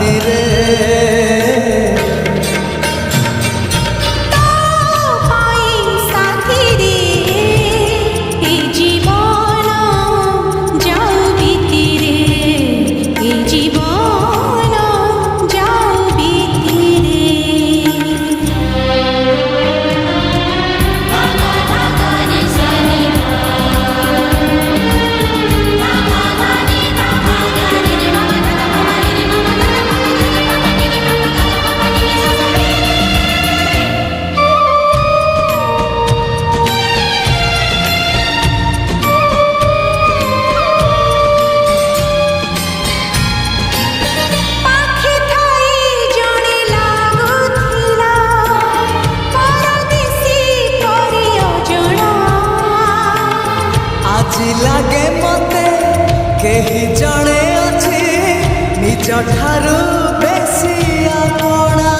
ରାତିରେ लागे मते केही जणे अछि निज ठारू बेसी अपना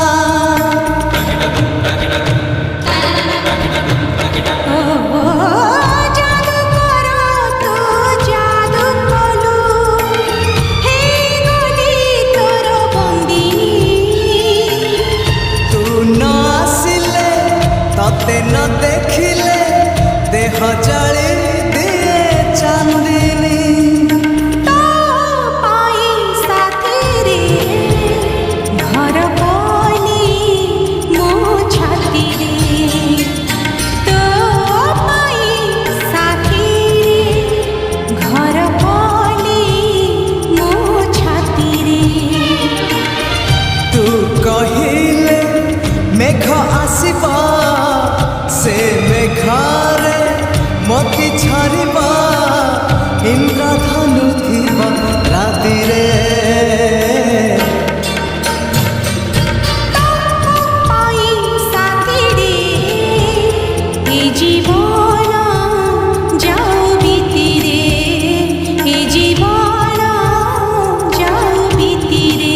जादू करो तू जादू कलु हे गली तोर बंदिनी तू न आसिले तते न देखिले देह जळे चांदनी तो पाई साथी रे घर पाली मो छाती रे तो पाई साथी रे घर पाली मो छाती रे तू कहिले मेघ आसीबा से मेघारे मोती छारिबा इंद्रधनु थिबा रातिरे पाई साथी रे ए जीवन जाऊ बीती रे ए जीवन जाऊ बीती रे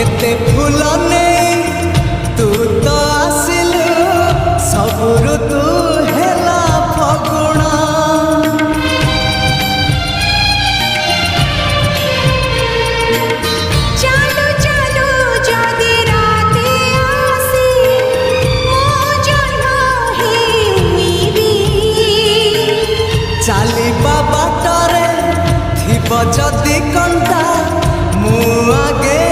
एते फूल नहीं तू तो आसिलु सब ऋतु हेला फगुण चालू चालू जदि राते आसी मो जन्म ही उइबी चालिबा बाटरे थिब जदि कंटा मु आगे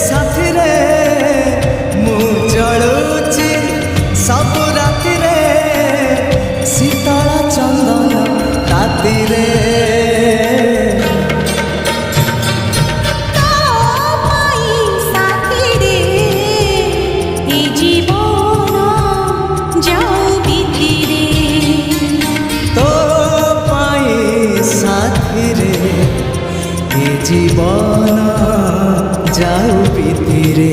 साथी रे मु जलुची सब राति रे शीतल चंदन राति रे साथी रे ए जीवन जाऊ बीती रे तो पाई साथी रे ए जीवन जाऊ बीती रे